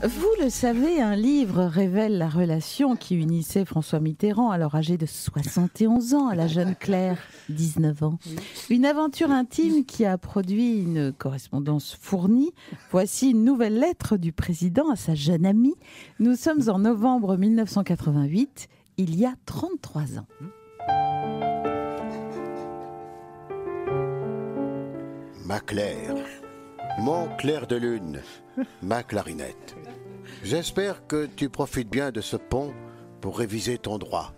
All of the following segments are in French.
Vous le savez, un livre révèle la relation qui unissait François Mitterrand, alors âgé de 71 ans, à la jeune Claire, 19 ans. Une aventure intime qui a produit une correspondance fournie. Voici une nouvelle lettre du président à sa jeune amie. Nous sommes en novembre 1988, il y a 33 ans. Ma Claire, mon clair de lune, ma clarinette. J'espère que tu profites bien de ce pont pour réviser ton droit.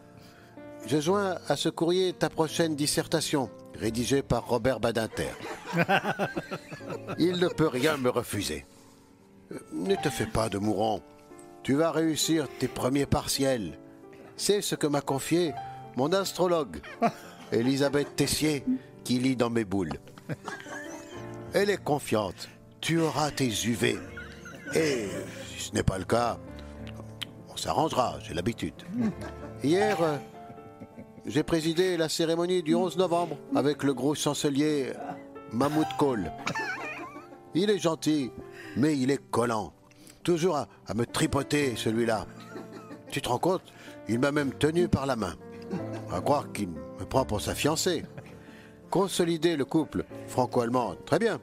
Je joins à ce courrier ta prochaine dissertation, rédigée par Robert Badinter. Il ne peut rien me refuser. Ne te fais pas de mouron. Tu vas réussir tes premiers partiels. C'est ce que m'a confié mon astrologue, Elisabeth Tessier, qui lit dans mes boules. Elle est confiante. Tu auras tes UV. Et si ce n'est pas le cas, on s'arrangera, j'ai l'habitude. Hier, j'ai présidé la cérémonie du 11 novembre avec le gros chancelier Mahmoud Kohl. Il est gentil, mais il est collant. Toujours à me tripoter, celui-là. Tu te rends compte? Il m'a même tenu par la main. À croire qu'il me prend pour sa fiancée. Consolider le couple franco-allemand, très bien.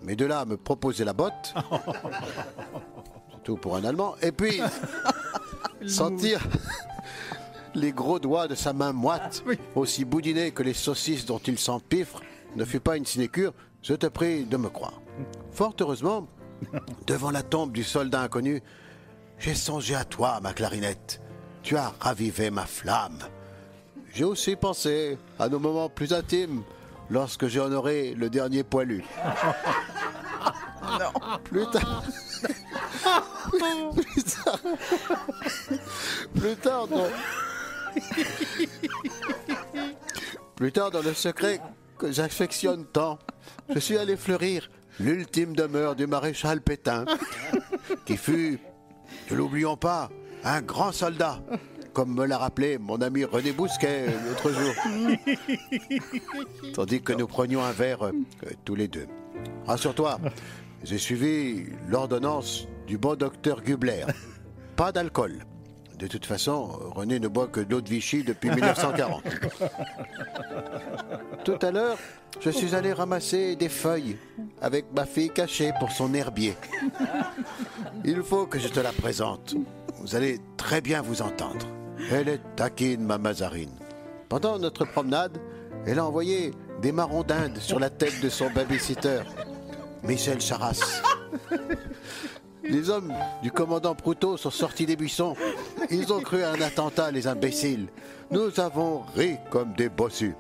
Mais de là à me proposer la botte, surtout pour un Allemand, et puis sentir les gros doigts de sa main moite, aussi boudinés que les saucisses dont il s'empiffre, ne fut pas une sinécure, je te prie de me croire. Fort heureusement, devant la tombe du soldat inconnu, j'ai songé à toi, ma clarinette. Tu as ravivé ma flamme. J'ai aussi pensé à nos moments plus intimes, lorsque j'ai honoré le dernier poilu. Non. Plus tard dans le secret que j'affectionne tant, je suis allé fleurir l'ultime demeure du maréchal Pétain, qui fut, ne l'oublions pas, un grand soldat, comme me l'a rappelé mon ami René Bousquet l'autre jour. Tandis que nous prenions un verre tous les deux. Rassure-toi, j'ai suivi l'ordonnance du bon docteur Gubler. Pas d'alcool. De toute façon, René ne boit que de l'eau de Vichy depuis 1940. Tout à l'heure, je suis allé ramasser des feuilles avec ma fille cachée pour son herbier. Il faut que je te la présente. Vous allez très bien vous entendre. Elle est taquine, ma Mazarine. Pendant notre promenade, elle a envoyé des marrons d'Inde sur la tête de son babysitter, Michel Charras. Les hommes du commandant Proutot sont sortis des buissons. Ils ont cru à un attentat, les imbéciles. Nous avons ri comme des bossus.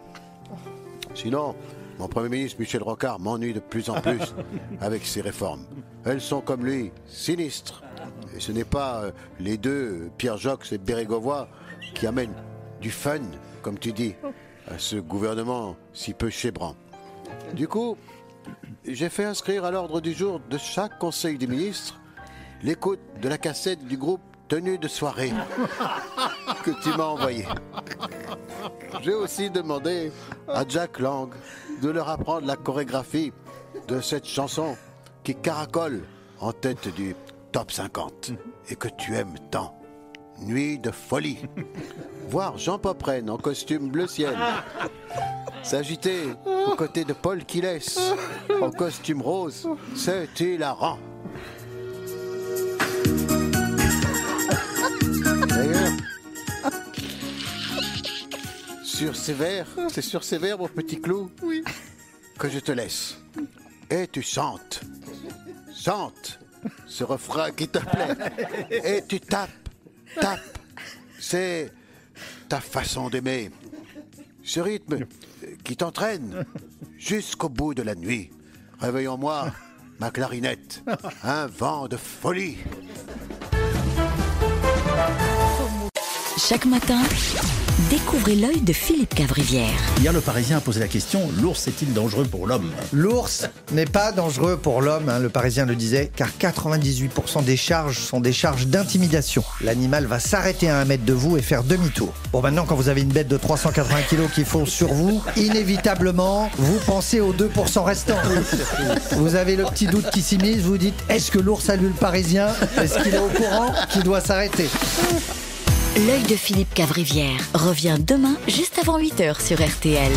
Sinon, mon Premier ministre Michel Rocard m'ennuie de plus en plus avec ses réformes. Elles sont comme lui, sinistres. Et ce n'est pas les deux, Pierre Jox et Bérégovoy, qui amènent du fun, comme tu dis, à ce gouvernement si peu chébrant. Du coup, j'ai fait inscrire à l'ordre du jour de chaque conseil des ministres l'écoute de la cassette du groupe Tenue de soirée que tu m'as envoyé. J'ai aussi demandé à Jack Lang de leur apprendre la chorégraphie de cette chanson qui caracole en tête du Top 50 et que tu aimes tant. Nuit de folie. Voir Jean Popren en costume bleu ciel s'agiter aux côtés de Paul Quiles en costume rose, c'est hilarant. D'ailleurs, c'est sur ces vers, mon petit clou, que je te laisse. Et tu chantes ce refrain qui te plaît. Et tu tapes. C'est ta façon d'aimer. Ce rythme qui t'entraîne jusqu'au bout de la nuit. Réveille en moi, ma clarinette, un vent de folie. Chaque matin, Découvrez l'œil de Philippe Cavrivière. Hier, le Parisien a posé la question, l'ours est-il dangereux pour l'homme ? L'ours n'est pas dangereux pour l'homme, le Parisien le disait, car 98% des charges sont des charges d'intimidation. L'animal va s'arrêter à 1 mètre de vous et faire demi-tour. Bon, maintenant, quand vous avez une bête de 380 kg qui fonce sur vous, inévitablement, vous pensez aux 2% restants. Vous avez le petit doute qui s'immisce, vous dites, est-ce que l'ours a lu le Parisien ? Est-ce qu'il est au courant qu'il doit s'arrêter ? L'œil de Philippe Cavrivière revient demain juste avant 8h sur RTL.